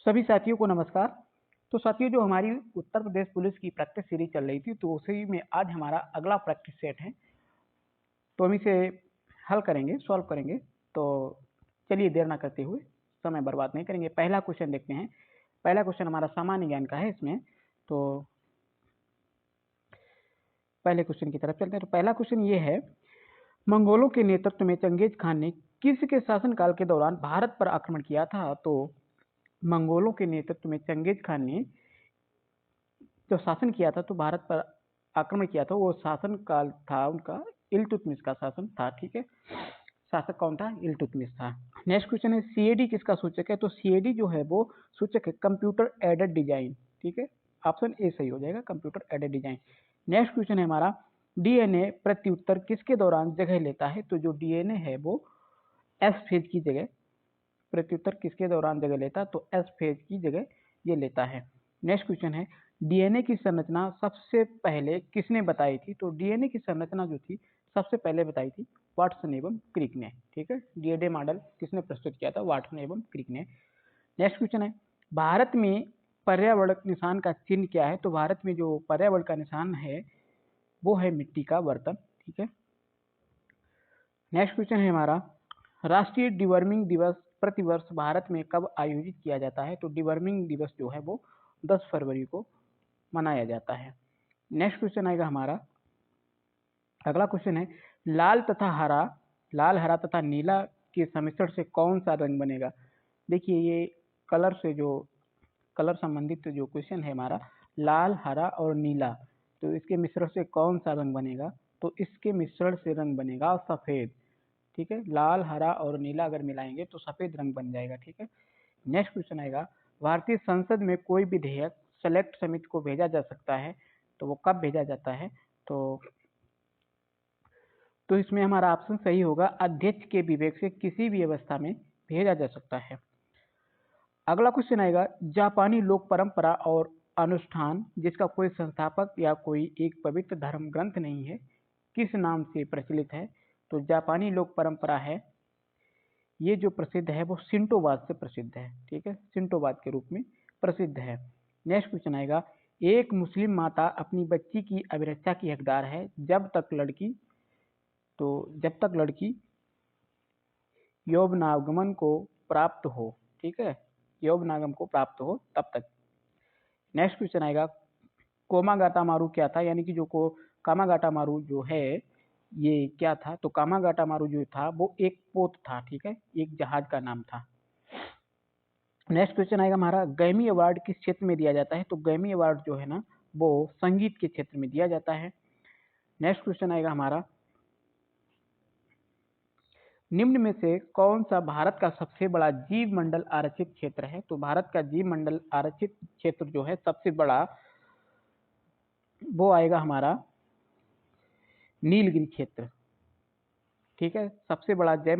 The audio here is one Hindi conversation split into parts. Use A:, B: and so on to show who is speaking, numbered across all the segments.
A: सभी साथियों को नमस्कार। तो साथियों, जो हमारी उत्तर प्रदेश पुलिस की प्रैक्टिस सीरीज चल रही थी, तो उसी में आज हमारा अगला प्रैक्टिस सेट है। तो हम इसे हल करेंगे, सॉल्व करेंगे। तो चलिए देर ना करते हुए, समय बर्बाद नहीं करेंगे, पहला क्वेश्चन देखते हैं। पहला क्वेश्चन हमारा सामान्य ज्ञान का है इसमें। तो पहले क्वेश्चन की तरफ चलते हैं। तो पहला क्वेश्चन ये है, मंगोलों के नेतृत्व में चंगेज खान ने किसके शासनकाल के दौरान भारत पर आक्रमण किया था? तो मंगोलों के नेतृत्व में चंगेज खान ने जो शासन किया था, तो भारत पर आक्रमण किया था, वो शासन काल था उनका इल्तुतमिश का शासन था। ठीक है, शासक कौन था? इल्तुतमिश था। नेक्स्ट क्वेश्चन है, सीएडी किसका सूचक है? तो सीएडी जो है वो सूचक है कंप्यूटर एडेड डिजाइन। ठीक है, ऑप्शन ए सही हो जाएगा, computer aided design. Next question है हमारा, डीएनए प्रत्युत्तर किसके दौरान जगह लेता है? तो जो डीएनए है वो एस फेज की जगह, प्रत्युत्तर किसके दौरान जगह लेता है? तो एस फेज की जगह ये लेता है। नेक्स्ट क्वेश्चन है, डीएनए की संरचना सबसे पहले किसने बताई थी? तो डीएनए की संरचना जो थी सबसे पहले बताई थी वाटसन एवं क्रिक ने। ठीक है, डीएनए मॉडल किसने प्रस्तुत किया था? वाटसन एवं क्रिक ने। नेक्स्ट क्वेश्चन है, भारत में पर्यावरण निशान का चिन्ह क्या है? तो भारत में जो पर्यावरण का निशान है वो है मिट्टी का बर्तन। ठीक है। नेक्स्ट क्वेश्चन है हमारा, राष्ट्रीय डिवर्मिंग दिवस प्रतिवर्ष भारत में कब आयोजित किया जाता है? तो डिवर्मिंग दिवस जो है वो 10 फरवरी को मनाया जाता है। नेक्स्ट क्वेश्चन आएगा हमारा, अगला क्वेश्चन है, लाल हरा तथा नीला के सम्मिश्रण से कौन सा रंग बनेगा? देखिए, ये कलर संबंधित जो क्वेश्चन है हमारा, लाल हरा और नीला, तो इसके मिश्रण से कौन सा रंग बनेगा? तो इसके मिश्रण से रंग बनेगा सफेद। ठीक है, लाल हरा और नीला अगर मिलाएंगे तो सफेद रंग बन जाएगा। ठीक है। नेक्स्ट क्वेश्चन आएगा, भारतीय संसद में कोई विधेयक सेलेक्ट समिति को भेजा जा सकता है, तो वो कब भेजा जाता है? तो इसमें हमारा ऑप्शन सही होगा, अध्यक्ष के विवेक से किसी भी अवस्था में भेजा जा सकता है। अगला क्वेश्चन आएगा, जापानी लोक परंपरा और अनुष्ठान जिसका कोई संस्थापक या कोई एक पवित्र धर्म ग्रंथ नहीं है, किस नाम से प्रचलित है? तो जापानी लोक परंपरा है, ये जो प्रसिद्ध है वो शिंटोवाद से प्रसिद्ध है। ठीक है, शिंटोवाद के रूप में प्रसिद्ध है। नेक्स्ट क्वेश्चन आएगा, एक मुस्लिम माता अपनी बच्ची की अभिरक्षा की हकदार है जब तक लड़की यौवनागमन को प्राप्त हो। ठीक है, यौवनागम को प्राप्त हो तब तक। नेक्स्ट क्वेश्चन आएगा, कोमागाटा मारू क्या था? यानी कि जो को कामागाटा मारू जो है ये क्या था? तो कामागाटा मारू जो था वो एक पोत था। ठीक है, एक जहाज का नाम था। नेक्स्ट क्वेश्चन आएगा हमारा, ग्रैमी अवार्ड किस क्षेत्र में दिया जाता है? तो ग्रैमी अवार्ड जो है ना वो संगीत के क्षेत्र में दिया जाता है। नेक्स्ट क्वेश्चन आएगा हमारा, निम्न में से कौन सा भारत का सबसे बड़ा जीव मंडल आरक्षित क्षेत्र है? तो भारत का जीव मंडल आरक्षित क्षेत्र जो है सबसे बड़ा वो आएगा हमारा नीलगिरी क्षेत्र। ठीक है, सबसे बड़ा जीव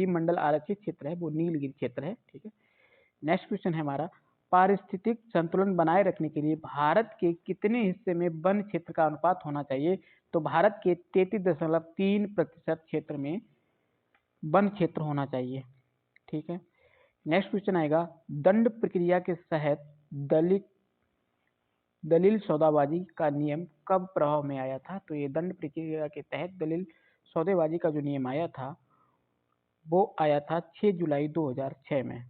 A: मंडल आरक्षित क्षेत्र है वो नीलगिरी क्षेत्र है। ठीक है। नेक्स्ट क्वेश्चन है हमारा, पारिस्थितिक संतुलन बनाए रखने के लिए भारत के कितने हिस्से में वन क्षेत्र का अनुपात होना चाहिए? तो भारत के 33.3% क्षेत्र में वन क्षेत्र होना चाहिए। ठीक है। नेक्स्ट क्वेश्चन आएगा, दंड प्रक्रिया के तहत दलील सौदाबाजी का नियम कब प्रभाव में आया था? तो ये दंड प्रक्रिया के तहत दलील सौदेबाजी का जो नियम आया था वो आया था 6 जुलाई 2006 में।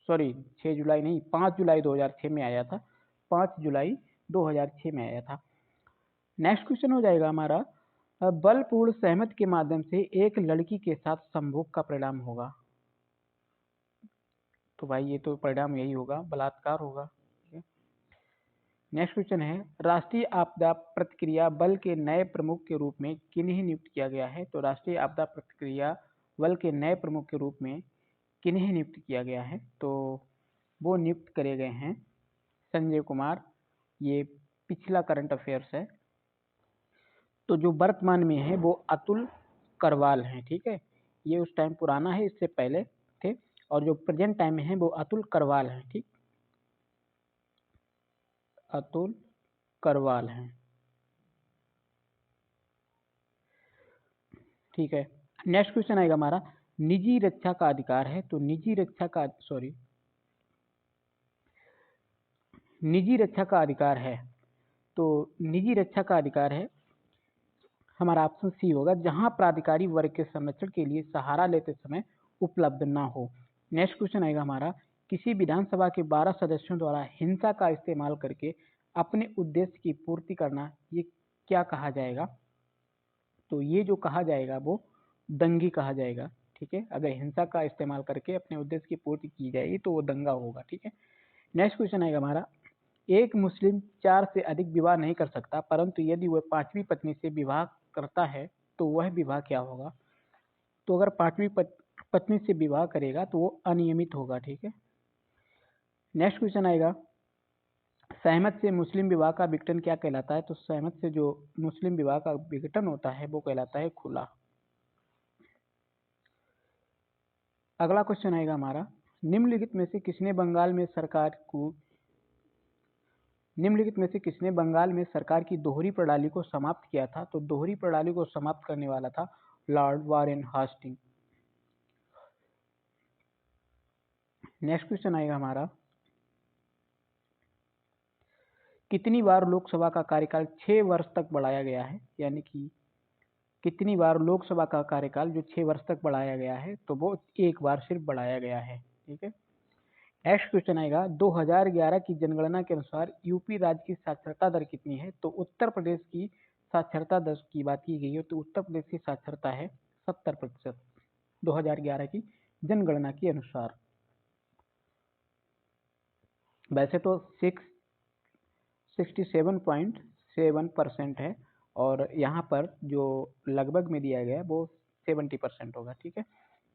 A: सॉरी, 6 जुलाई नहीं, 5 जुलाई 2006 में आया था। 5 जुलाई 2006 में आया था। नेक्स्ट क्वेश्चन हो जाएगा हमारा, बलपूर्ण सहमति के माध्यम से एक लड़की के साथ संभोग का परिणाम होगा। तो भाई ये तो परिणाम यही होगा, बलात्कार होगा। नेक्स्ट क्वेश्चन है, राष्ट्रीय आपदा प्रतिक्रिया बल के नए प्रमुख के रूप में किन्हें नियुक्त किया गया है? तो राष्ट्रीय आपदा प्रतिक्रिया बल के नए प्रमुख के रूप में किन्हें नियुक्त किया गया है? तो वो नियुक्त करे गए हैं संजय कुमार। ये पिछला करंट अफेयर्स है। तो जो वर्तमान में है वो अतुल करवाल हैं। ठीक है, ये उस टाइम पुराना है, इससे पहले थे। और जो प्रेजेंट टाइम में है वो अतुल करवाल हैं। ठीक, अतुल करवाल हैं। ठीक है। नेक्स्ट क्वेश्चन आएगा हमारा, निजी रक्षा का अधिकार है, तो निजी रक्षा का अधिकार है, तो निजी रक्षा का अधिकार है हमारा ऑप्शन सी होगा, जहां प्राधिकारी वर्ग के संरक्षण के लिए सहारा लेते समय उपलब्ध ना हो। नेक्स्ट क्वेश्चन आएगा हमारा, किसी विधानसभा के 12 सदस्यों द्वारा हिंसा का इस्तेमाल करके अपने उद्देश्य की पूर्ति करना, ये क्या कहा जाएगा? तो ये जो कहा जाएगा वो दंगी कहा जाएगा। ठीक है, अगर हिंसा का इस्तेमाल करके अपने उद्देश्य की पूर्ति की जाएगी तो वो दंगा होगा। ठीक है, नेक्स्ट क्वेश्चन आएगा हमारा, एक मुस्लिम 4 से अधिक विवाह नहीं कर सकता, परंतु यदि वह 5वीं पत्नी से विवाह करता है तो वह विवाह क्या होगा? तो अगर 5वीं पत्नी से विवाह करेगा तो वो अनियमित होगा। ठीक है, नेक्स्ट क्वेश्चन आएगा, सहमत से मुस्लिम विवाह का विघटन क्या कहलाता है? तो सहमत से जो मुस्लिम विवाह का विघटन होता है वो कहलाता है खुला। अगला क्वेश्चन आएगा हमारा, निम्नलिखित में से किसने बंगाल में सरकार की दोहरी प्रणाली को समाप्त किया था? तो दोहरी प्रणाली को समाप्त करने वाला था Lord Warren Hastings. Next question आएगा हमारा, कितनी बार लोकसभा का कार्यकाल 6 वर्ष तक बढ़ाया गया है? यानी कि कितनी बार लोकसभा का कार्यकाल जो 6 वर्ष तक बढ़ाया गया है, तो वो एक बार सिर्फ बढ़ाया गया है। ठीक है, नेक्स्ट क्वेश्चन आएगा, 2011 की जनगणना के अनुसार यूपी राज्य की साक्षरता दर कितनी है? तो उत्तर प्रदेश की साक्षरता दर की बात की गई है, तो उत्तर प्रदेश की साक्षरता है 70% 2011 की जनगणना के अनुसार। वैसे तो 67.7% है और यहाँ पर जो लगभग में दिया गया है वो 70% होगा। ठीक है,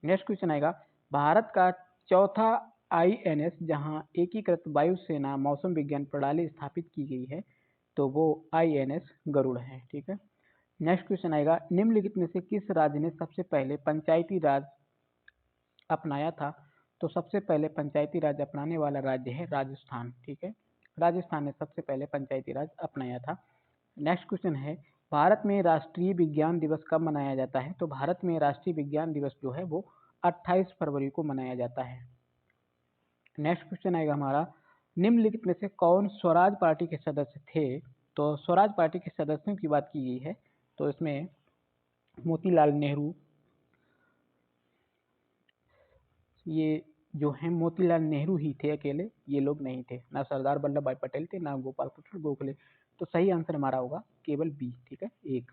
A: नेक्स्ट क्वेश्चन आएगा, भारत का चौथा INS जहां एकीकृत वायुसेना मौसम विज्ञान प्रणाली स्थापित की गई है, तो वो INS गरुड़ है। ठीक है, नेक्स्ट क्वेश्चन आएगा, निम्नलिखित में से किस राज्य ने सबसे पहले पंचायती राज अपनाया था? तो सबसे पहले पंचायती राज अपनाने वाला राज्य है राजस्थान। ठीक है, राजस्थान ने सबसे पहले पंचायती राज अपनाया था। नेक्स्ट क्वेश्चन है, भारत में राष्ट्रीय विज्ञान दिवस कब मनाया जाता है? तो भारत में राष्ट्रीय विज्ञान दिवस जो है वो 28 फरवरी को मनाया जाता है। नेक्स्ट क्वेश्चन आएगा हमारा, निम्नलिखित में से कौन स्वराज पार्टी के सदस्य थे? तो स्वराज पार्टी के सदस्यों की बात की गई है, तो इसमें मोतीलाल नेहरू, ये जो है मोतीलाल नेहरू ही थे अकेले, ये लोग नहीं थे, ना सरदार वल्लभ भाई पटेल थे, ना गोपाल कृष्ण गोखले। तो सही आंसर हमारा होगा केवल बी। ठीक है, एक।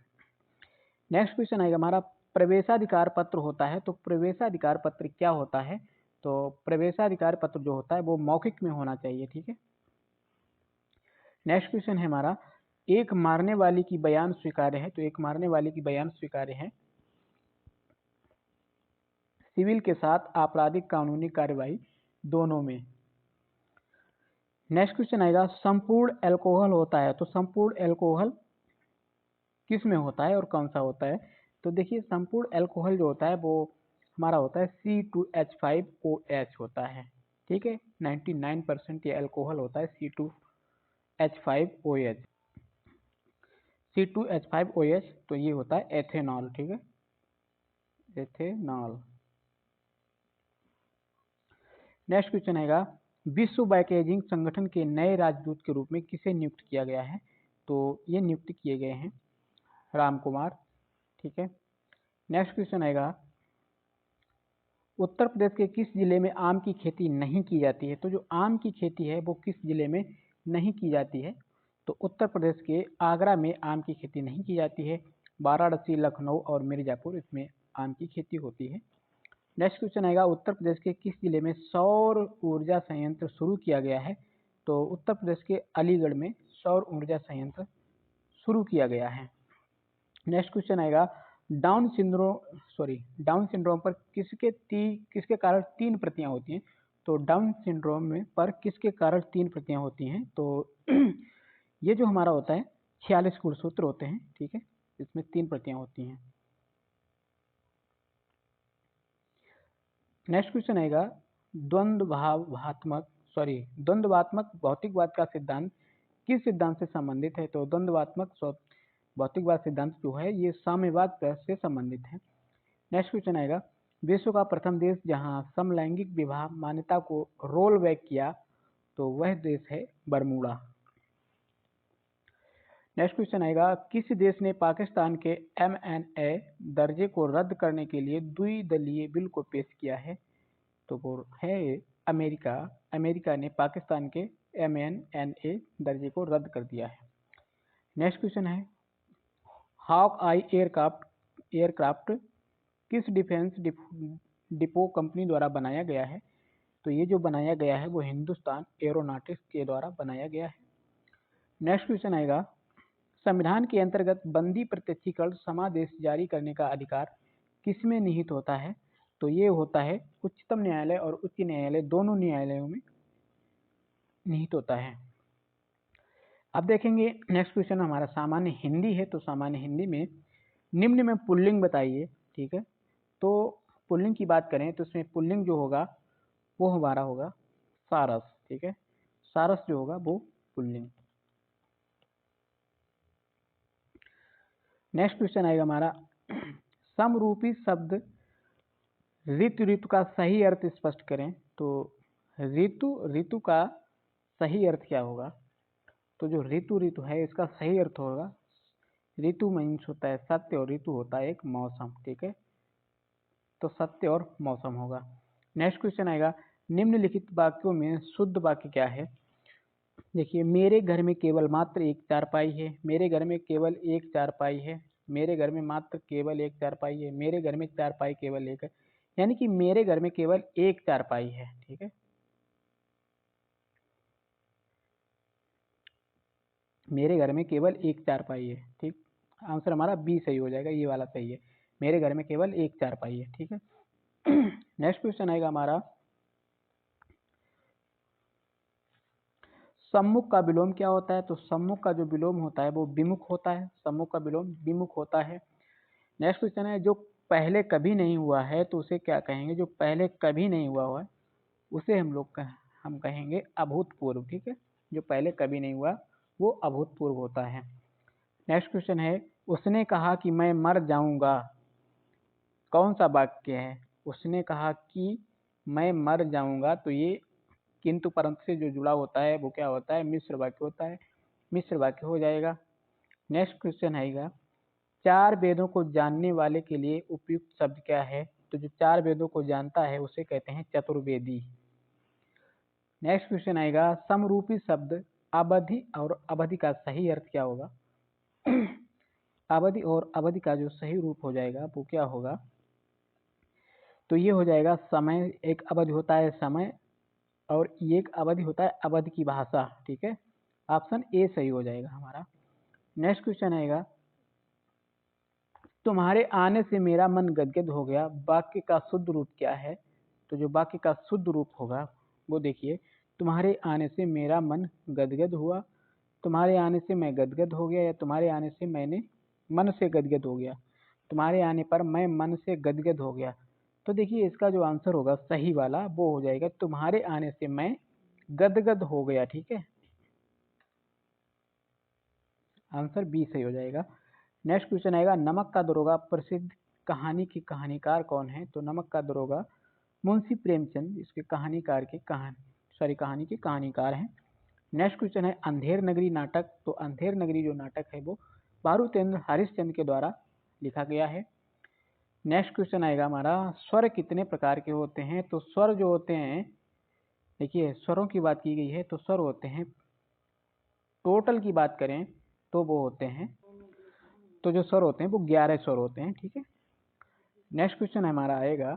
A: नेक्स्ट क्वेश्चन आएगा हमारा, प्रवेशाधिकार पत्र होता है, तो प्रवेशाधिकार पत्र क्या होता है? तो प्रवेशाधिकार पत्र जो होता है वो मौखिक में होना चाहिए। ठीक है, नेक्स्ट क्वेश्चन है हमारा, एक मारने वाले की बयान स्वीकार्य है? तो एक मारने वाले की बयान स्वीकार्य है सिविल के साथ आपराधिक कानूनी कार्रवाई दोनों में। नेक्स्ट क्वेश्चन आएगा, संपूर्ण अल्कोहल होता है, तो संपूर्ण अल्कोहल किस में होता है और कौन सा होता है? तो देखिए, संपूर्ण अल्कोहल जो होता है वो हमारा होता है C2H5OH होता है। ठीक है, 99% ये अल्कोहल होता है C2H5OH। C2H5OH तो ये होता है एथेनॉल। ठीक है, एथेनॉल। नेक्स्ट क्वेश्चन आएगा, विश्व पैकेजिंग संगठन के नए राजदूत के रूप में किसे नियुक्त किया गया है? तो ये नियुक्त किए गए हैं राम कुमार। ठीक है, नेक्स्ट क्वेश्चन आएगा, उत्तर प्रदेश के किस जिले में आम की खेती नहीं की जाती है? तो जो आम की खेती है वो किस जिले में नहीं की जाती है? तो उत्तर प्रदेश के आगरा में आम की खेती नहीं की जाती है, वाराणसी, लखनऊ और मिर्जापुर इसमें आम की खेती होती है। नेक्स्ट क्वेश्चन आएगा, उत्तर प्रदेश के किस जिले में सौर ऊर्जा संयंत्र शुरू किया गया है? तो उत्तर प्रदेश के अलीगढ़ में सौर ऊर्जा संयंत्र शुरू किया गया है। नेक्स्ट क्वेश्चन आएगा, डाउन सिंड्रोम पर किसके कारण 3 प्रतियां होती हैं? तो डाउन सिंड्रोम में पर किसके कारण 3 प्रतियां होती हैं? तो ये जो हमारा होता है 46 गुणसूत्र होते हैं। ठीक है, इसमें 3 प्रतियां होती हैं। नेक्स्ट क्वेश्चन आएगा, द्वंद्वात्मक भौतिकवाद का सिद्धांत किस सिद्धांत से संबंधित है? तो द्वंद्वात्मक भौतिकवाद सिद्धांत जो है ये साम्यवाद से संबंधित है। नेक्स्ट क्वेश्चन आएगा, विश्व का प्रथम देश जहां समलैंगिक विवाह मान्यता को रोल बैक किया तो वह देश है बरमूडा। नेक्स्ट क्वेश्चन आएगा, किस देश ने पाकिस्तान के MNA दर्जे को रद्द करने के लिए द्विदलीय बिल को पेश किया है? तो वो है अमेरिका। अमेरिका ने पाकिस्तान के MNA दर्जे को रद्द कर दिया है। नेक्स्ट क्वेश्चन है, हॉक आई एयरक्राफ्ट किस डिफेंस डिपो कंपनी द्वारा बनाया गया है? तो ये जो बनाया गया है वो हिंदुस्तान एरोनॉटिक्स के द्वारा बनाया गया है। नेक्स्ट क्वेश्चन आएगा, संविधान के अंतर्गत बंदी प्रत्यक्षीकरण समादेश जारी करने का अधिकार किसमें निहित होता है? तो ये होता है उच्चतम न्यायालय और उच्च न्यायालय दोनों न्यायालयों में निहित होता है। अब देखेंगे नेक्स्ट क्वेश्चन हमारा सामान्य हिंदी है, तो सामान्य हिंदी में निम्न में पुल्लिंग बताइए। ठीक है, तो पुल्लिंग की बात करें तो इसमें पुल्लिंग जो होगा वो हमारा होगा सारस। ठीक है, सारस जो होगा वो पुल्लिंग। नेक्स्ट क्वेश्चन आएगा हमारा, समरूपी शब्द ऋतु का सही अर्थ स्पष्ट करें। तो ऋतु का सही अर्थ क्या होगा? तो जो ऋतु है इसका सही अर्थ होगा, ऋतु मीन्स होता है सत्य और ऋतु होता है एक मौसम। ठीक है, तो सत्य और मौसम होगा। नेक्स्ट क्वेश्चन आएगा, निम्नलिखित वाक्यों में शुद्ध वाक्य क्या है? देखिए, मेरे घर में केवल मात्र एक चारपाई है, मेरे घर में केवल एक चारपाई है, मेरे घर में मात्र केवल एक चारपाई है, मेरे घर में चारपाई केवल एक है, यानी कि मेरे घर में केवल एक चारपाई है। ठीक है, मेरे घर में केवल एक चारपाई है। ठीक, आंसर हमारा बी सही हो जाएगा, ये वाला सही है, मेरे घर में केवल एक चारपाई है। ठीक है, नेक्स्ट क्वेश्चन आएगा हमारा, सम्मुख का विलोम क्या होता है? तो सम्मुख का जो विलोम होता है वो विमुख होता है, सम्मुख का विलोम विमुख होता है। नेक्स्ट क्वेश्चन है, जो पहले कभी नहीं हुआ है तो उसे क्या कहेंगे? जो पहले कभी नहीं हुआ है उसे हम कहेंगे अभूतपूर्व। ठीक है, जो पहले कभी नहीं हुआ वो अभूतपूर्व होता है। नेक्स्ट क्वेश्चन है, उसने कहा कि मैं मर जाऊंगा, कौन सा वाक्य है? उसने कहा कि मैं मर जाऊंगा, तो ये किंतु परंतु से जो जुड़ा होता है वो क्या होता है? मिश्र वाक्य होता है, मिश्र वाक्य हो जाएगा। नेक्स्ट क्वेश्चन आएगा, चार वेदों को जानने वाले के लिए उपयुक्त शब्द क्या है? तो जो चार वेदों को जानता है उसे कहते हैं चतुर्वेदी। नेक्स्ट क्वेश्चन आएगा, समरूपी शब्द अवधि और अवधि का सही अर्थ क्या होगा? अवधि और अवधि का जो सही रूप हो जाएगा वो क्या होगा? तो ये हो जाएगा समय, एक अवधि होता है समय और ये एक अवधि होता है अवधि की भाषा। ठीक है, ऑप्शन ए सही हो जाएगा हमारा। नेक्स्ट क्वेश्चन आएगा, तुम्हारे आने से मेरा मन गदगद हो गया, वाक्य का शुद्ध रूप क्या है? तो जो वाक्य का शुद्ध रूप होगा वो देखिए, तुम्हारे आने से मेरा मन गदगद हुआ, तुम्हारे आने से मैं गदगद हो गया, या तुम्हारे आने से मैंने मन से गदगद हो गया, तुम्हारे आने पर मैं मन से गदगद हो गया। तो देखिए इसका जो आंसर होगा सही वाला वो हो जाएगा, तुम्हारे आने से मैं गदगद हो गया। ठीक है, आंसर बी सही हो जाएगा। नेक्स्ट क्वेश्चन आएगा, नमक का दरोगा प्रसिद्ध कहानी की कहानीकार कौन है? तो नमक का दरोगा मुंशी प्रेमचंद इसके कहानी के कहानीकार हैं। नेक्स्ट क्वेश्चन है, अंधेर नगरी नाटक। तो अंधेर नगरी जो नाटक है वो बारूतेंद्र हरिश्चंद्र के द्वारा लिखा गया है। नेक्स्ट क्वेश्चन आएगा हमारा, स्वर कितने प्रकार के होते हैं? तो स्वर जो होते हैं, देखिए स्वरों की बात की गई है तो स्वर होते हैं, टोटल की बात करें तो वो होते हैं, तो जो स्वर होते हैं वो 11 स्वर होते हैं। ठीक है, नेक्स्ट क्वेश्चन हमारा आएगा,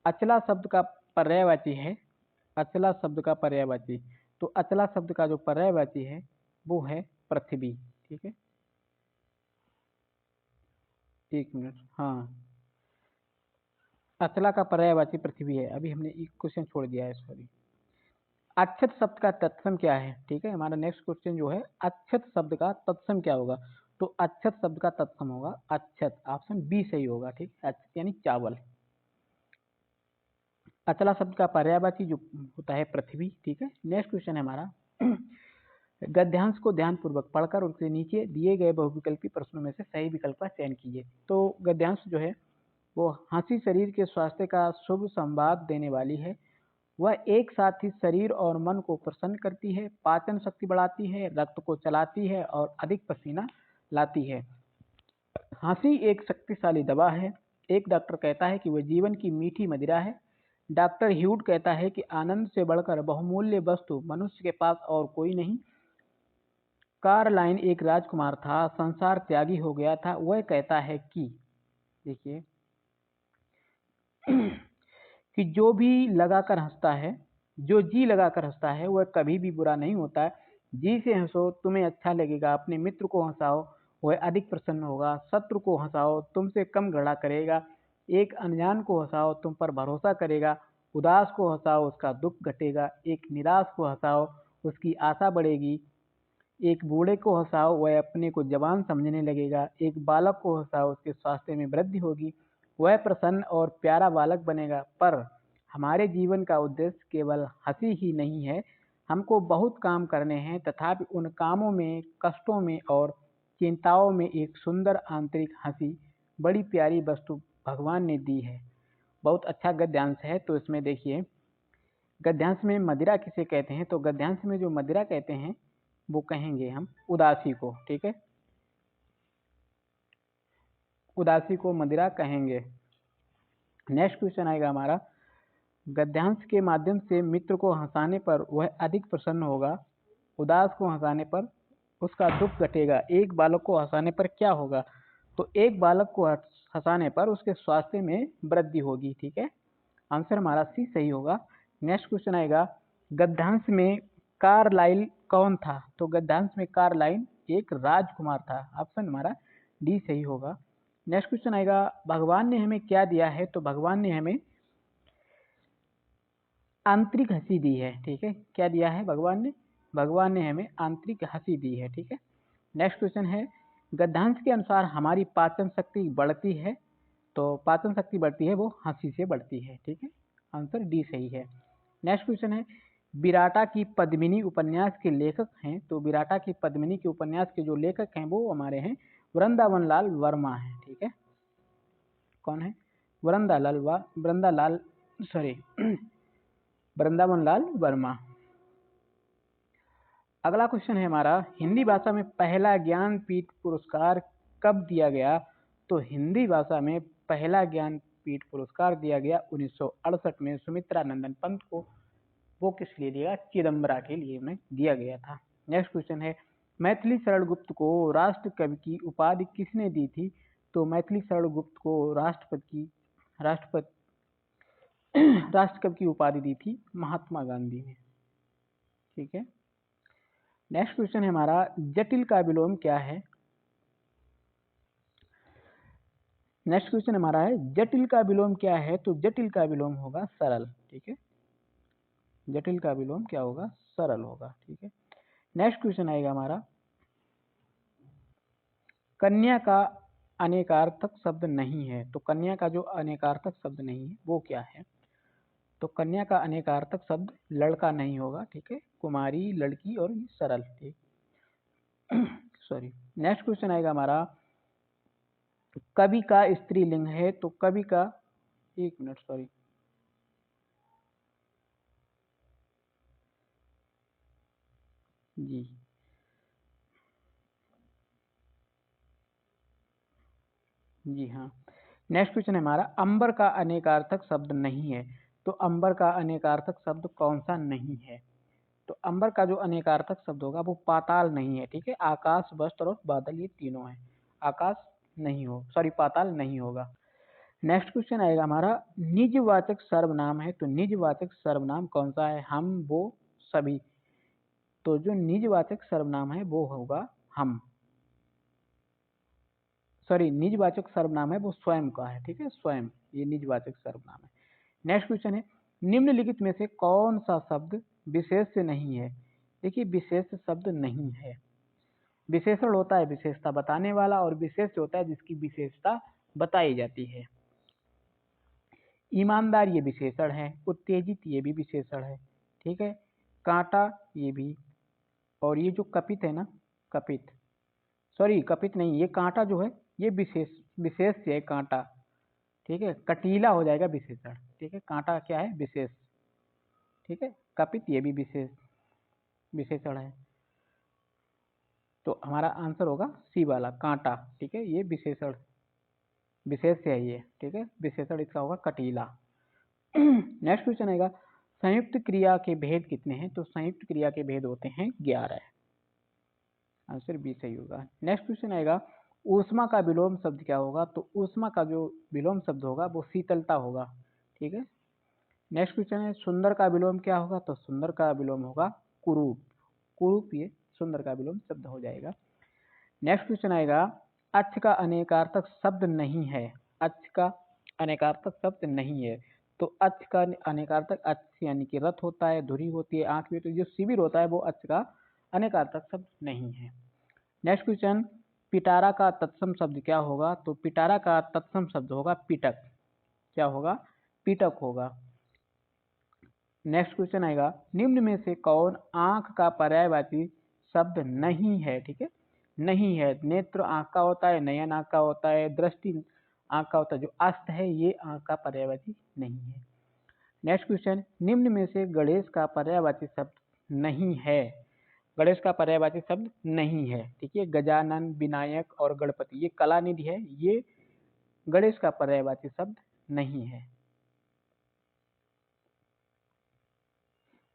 A: अचला शब्द का पर्यायवाची है, अचला शब्द का पर्यायवाची। तो अचला शब्द का जो पर्यायवाची है वो है पृथ्वी। ठीक है, एक मिनट, हाँ, अचला का पर्यायवाची पृथ्वी है। अभी हमने एक क्वेश्चन छोड़ दिया है, सॉरी। अक्षत शब्द का तत्सम क्या है? ठीक है, हमारा नेक्स्ट क्वेश्चन जो है, अक्षत शब्द का तत्सम क्या होगा? तो अक्षत शब्द का तत्सम होगा अक्षत, ऑप्शन बी सही होगा। ठीक है, अक्षत यानी चावल। अचला शब्द का पर्यायवाची जो होता है पृथ्वी। ठीक है, नेक्स्ट क्वेश्चन है हमारा, गद्यांश को ध्यानपूर्वक पढ़कर उसके नीचे दिए गए बहुविकल्पी प्रश्नों में से सही विकल्प का चयन कीजिए। तो गद्यांश जो है वो हंसी शरीर के स्वास्थ्य का शुभ संवाद देने वाली है। वह एक साथ ही शरीर और मन को प्रसन्न करती है, पाचन शक्ति बढ़ाती है, रक्त को चलाती है और अधिक पसीना लाती है। हंसी एक शक्तिशाली दवा है। एक डॉक्टर कहता है कि वह जीवन की मीठी मदिरा है। डॉक्टर ह्यूड कहता है कि आनंद से बढ़कर बहुमूल्य वस्तु मनुष्य के पास और कोई नहीं। कार्लाइन एक राजकुमार था, संसार त्यागी हो गया था। वह कहता है कि देखिए कि जो भी लगाकर हंसता है, जो जी लगाकर हंसता है वह कभी भी बुरा नहीं होता है। जी से हंसो, तुम्हें अच्छा लगेगा। अपने मित्र को हंसाओ, वह अधिक प्रसन्न होगा। शत्रु को हंसाओ, तुमसे कम घृणा करेगा। एक अनजान को हंसाओ, तुम पर भरोसा करेगा। उदास को हंसाओ, उसका दुख घटेगा। एक निराश को हंसाओ, उसकी आशा बढ़ेगी। एक बूढ़े को हंसाओ, वह अपने को जवान समझने लगेगा। एक बालक को हंसाओ, उसके स्वास्थ्य में वृद्धि होगी। वह प्रसन्न और प्यारा बालक बनेगा। पर हमारे जीवन का उद्देश्य केवल हंसी ही नहीं है। हमको बहुत काम करने हैं, तथापि उन कामों में, कष्टों में और चिंताओं में एक सुंदर आंतरिक हंसी, बड़ी प्यारी वस्तु भगवान ने दी है। बहुत अच्छा गद्यांश है। तो इसमें देखिए, गद्यांश में मदिरा किसे कहते हैं? तो गद्यांश में जो मदिरा कहते हैं वो कहेंगे हम उदासी को। ठीक है, उदासी को मदिरा कहेंगे। नेक्स्ट क्वेश्चन आएगा हमारा, गद्यांश के माध्यम से मित्र को हंसाने पर वह अधिक प्रसन्न होगा। उदास को हंसाने पर उसका दुख घटेगा। एक बालक को हंसाने पर क्या होगा? तो एक बालक को हंसाने पर उसके स्वास्थ्य में वृद्धि होगी। ठीक है, आंसर हमारा सी सही होगा। नेक्स्ट क्वेश्चन आएगा, गद्यांश में कार्लाइल कौन था? तो गद्यांश में कार्लाइल एक राजकुमार था। ऑप्शन हमारा डी सही होगा। नेक्स्ट क्वेश्चन आएगा, भगवान ने हमें क्या दिया है? तो भगवान ने हमें आंतरिक हंसी दी है। ठीक है, क्या दिया है भगवान ने? भगवान ने हमें आंतरिक हंसी दी है। ठीक है, नेक्स्ट क्वेश्चन है, गद्यांश के अनुसार हमारी पाचन शक्ति बढ़ती है। तो पाचन शक्ति बढ़ती है वो हंसी से बढ़ती है। ठीक है, आंसर डी सही है। नेक्स्ट क्वेश्चन है, विराटा की पद्मिनी उपन्यास के लेखक हैं। तो विराटा की पद्मिनी के उपन्यास के जो लेखक हैं वो हमारे हैं वृंदावन लाल वर्मा हैं। ठीक है, कौन है? वृंदावन लाल वर्मा। अगला क्वेश्चन है हमारा, हिंदी भाषा में पहला ज्ञानपीठ पुरस्कार कब दिया गया? तो हिंदी भाषा में पहला ज्ञानपीठ पुरस्कार दिया गया 1968 में सुमित्रा नंदन पंत को। वो किस लिए दिया? चिदम्बरा के लिए में दिया गया था। नेक्स्ट क्वेश्चन है, मैथिली शरण गुप्त को राष्ट्र कवि की उपाधि किसने दी थी? तो मैथिली शरण गुप्त को राष्ट्रपति राष्ट्रकवि की उपाधि दी थी महात्मा गांधी ने। ठीक है, नेक्स्ट क्वेश्चन है हमारा, जटिल का विलोम क्या है? नेक्स्ट क्वेश्चन हमारा है, जटिल का विलोम क्या है? तो जटिल का विलोम होगा सरल। ठीक है, जटिल का विलोम क्या होगा? सरल होगा। ठीक है, नेक्स्ट क्वेश्चन आएगा हमारा, कन्या का अनेकार्थक शब्द नहीं है। तो कन्या का जो अनेकार्थक शब्द नहीं है वो क्या है? तो कन्या का अनेकार्थक शब्द लड़का नहीं होगा। ठीक है, कुमारी, लड़की और सरल। ठीक सॉरी। नेक्स्ट क्वेश्चन आएगा हमारा, कवि का स्त्रीलिंग है। तो कवि का, एक मिनट सॉरी, जी जी हाँ। नेक्स्ट क्वेश्चन है हमारा, अंबर का अनेकार्थक शब्द नहीं है। तो अंबर का अनेकार्थक शब्द कौन सा नहीं है? तो अंबर का जो अनेकार्थक शब्द होगा वो पाताल नहीं है। ठीक है, आकाश, वस्त्र और बादल ये तीनों है। आकाश नहीं हो, सॉरी, पाताल नहीं होगा। नेक्स्ट क्वेश्चन आएगा हमारा, निजवाचक सर्वनाम है। तो निजवाचक सर्वनाम कौन सा है? हम, वो, सभी। तो जो निजवाचक सर्वनाम है वो होगा हम। सॉरी, निजवाचक सर्वनाम है वो स्वयं का है। ठीक है, स्वयं, ये निजवाचक सर्वनाम है। नेक्स्ट क्वेश्चन है, निम्नलिखित में से कौन सा शब्द विशेष से नहीं है? देखिए, विशेष शब्द नहीं है। विशेषण होता है विशेषता बताने वाला, और विशेष होता है जिसकी विशेषता बताई जाती है। ईमानदार ये विशेषण है, उत्तेजित ये भी विशेषण है। ठीक है, कांटा ये भी, और ये जो कपित है ना, कपित, सॉरी कपित नहीं, ये कांटा जो है ये विशेष, विशेष है कांटा। ठीक है, कटीला हो जाएगा विशेषण, ठीक है, कांटा क्या है विशेष, ठीक है, कपित ये भी विशेषण है, तो हमारा आंसर होगा सी वाला कांटा, ठीक है, ये विशेषण विशेष से है ये, ठीक है, विशेषण इसका होगा कटीला। नेक्स्ट क्वेश्चन आएगा संयुक्त क्रिया के भेद कितने हैं, तो संयुक्त क्रिया के भेद होते हैं 11, आंसर बी सही होगा। नेक्स्ट क्वेश्चन आएगा ऊष्मा का विलोम शब्द क्या होगा, तो ऊष्मा का जो विलोम शब्द होगा वो शीतलता होगा, ठीक है। नेक्स्ट क्वेश्चन है सुंदर का विलोम क्या होगा, तो सुंदर का विलोम होगा कुरूप, कुरूप ये सुंदर का विलोम शब्द हो जाएगा। नेक्स्ट क्वेश्चन आएगा अच्छ का अनेकार्थक शब्द नहीं है, अच्छ का अनेकार्थक शब्द नहीं है, तो अच्छ का अनेकार्थक अच्छ यानी कि रथ होता है, धुरी होती है, आंख भी होती है, जो शिविर होता है वो अच्छ का अनेकार्थक शब्द नहीं है। नेक्स्ट क्वेश्चन पिटारा का तत्सम शब्द क्या होगा, तो पिटारा का तत्सम शब्द होगा पिटक, क्या होगा पिटक होगा। नेक्स्ट क्वेश्चन आएगा निम्न में से कौन आंख का पर्यायवाची शब्द नहीं है, ठीक है, नहीं है, नेत्र आंख का होता है, नयन आंख का होता है, दृष्टि आंख का होता है, जो अस्त है ये आंख का पर्यायवाची नहीं है। नेक्स्ट क्वेश्चन निम्न में से गणेश का पर्यायवाची शब्द नहीं है, गणेश का पर्यायवाची शब्द नहीं है, ठीक है, गजानन विनायक और गणपति ये कलानिधि है, ये गणेश का पर्यायवाची शब्द नहीं है।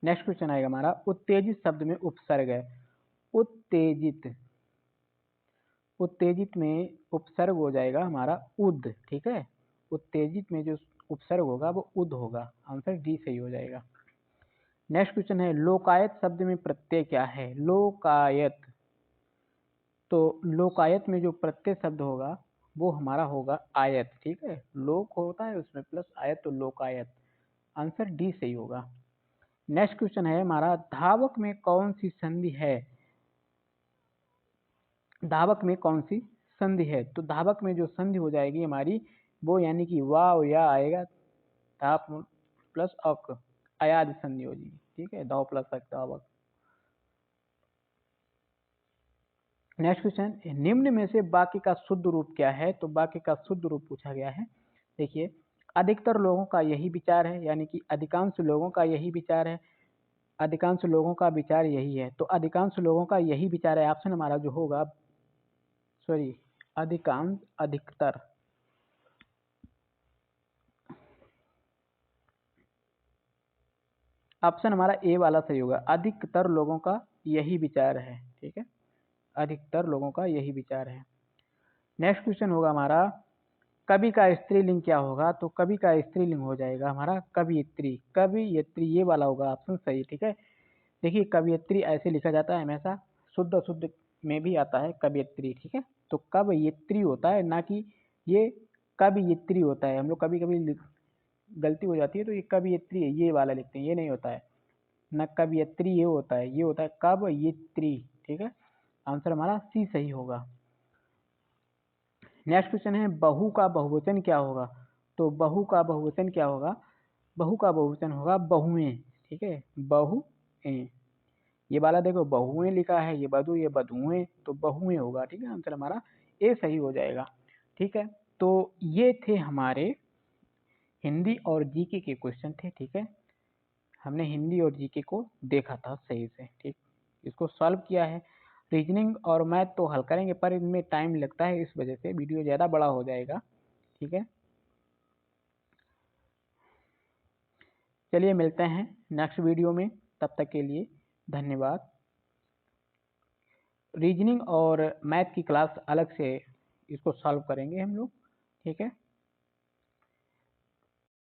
A: नेक्स्ट क्वेश्चन आएगा हमारा उत्तेजित शब्द में उपसर्ग है, उत्तेजित, उत्तेजित में उपसर्ग हो जाएगा हमारा उद, ठीक है, उत्तेजित में जो उपसर्ग होगा वो उद होगा, आंसर डी सही हो जाएगा। नेक्स्ट क्वेश्चन है लोकायत शब्द में प्रत्यय क्या है, लोकायत, तो लोकायत में जो प्रत्यय शब्द होगा वो हमारा होगा आयत, ठीक है, लोक होता है उसमें प्लस आयत, तो लोकायत, आंसर डी सही होगा। नेक्स्ट क्वेश्चन है हमारा धावक में कौन सी संधि है, धावक में कौन सी संधि है, तो धावक में जो संधि हो जाएगी हमारी वो यानी कि वाव या आएगा, धाप प्लस अक अयाद संधि हो जाएगी, ठीक है, धाव प्लस अक धावक। नेक्स्ट क्वेश्चन निम्न में से वाक्य का शुद्ध रूप क्या है, तो वाक्य का शुद्ध रूप पूछा गया है, देखिए अधिकतर लोगों का यही विचार है, यानी कि अधिकांश लोगों का यही विचार है, अधिकांश लोगों का विचार यही है, तो अधिकांश लोगों का यही विचार है, ऑप्शन हमारा जो होगा सॉरी अधिकांश अधिकतर, ऑप्शन हमारा ए वाला सही होगा, अधिकतर लोगों का यही विचार है, ठीक है, अधिकतर लोगों का यही विचार है। नेक्स्ट क्वेश्चन होगा हमारा कवि का स्त्रीलिंग क्या होगा, तो कवि का स्त्रीलिंग हो जाएगा हमारा कवियत्री, कवियत्री ये वाला होगा ऑप्शन सही, ठीक है। देखिए कवियत्री ऐसे लिखा जाता है हमेशा, शुद्ध अशुद्ध में भी आता है कवियत्री, ठीक है, तो कवियत्री होता है ना कि ये कवियत्री होता है, हम लोग कभी कभी गलती हो जाती है तो ये कवियत्री है ये वाला लिखते हैं, ये नहीं होता है, न कवियत्री ये होता है, ये होता है कवियत्री, ठीक है, आंसर हमारा सी सही होगा। नेक्स्ट क्वेश्चन है बहु का बहुवचन क्या होगा, तो बहु का बहुवचन क्या होगा, बहु का बहुवचन होगा बहुएं, ठीक है, बहुएं, ये वाला देखो बहुएं लिखा है, ये बधु ये बधुएं, तो बहुएं होगा, ठीक है, आंसर हमारा ए सही हो जाएगा, ठीक है। तो ये थे हमारे हिंदी और जीके के क्वेश्चन थे, ठीक है, हमने हिंदी और जीके को देखा था सही से, ठीक, इसको सॉल्व किया है। रीजनिंग और मैथ तो हल करेंगे पर इनमें टाइम लगता है, इस वजह से वीडियो ज़्यादा बड़ा हो जाएगा, ठीक है। चलिए मिलते हैं नेक्स्ट वीडियो में, तब तक के लिए धन्यवाद। रीजनिंग और मैथ की क्लास अलग से इसको सॉल्व करेंगे हम लोग, ठीक है।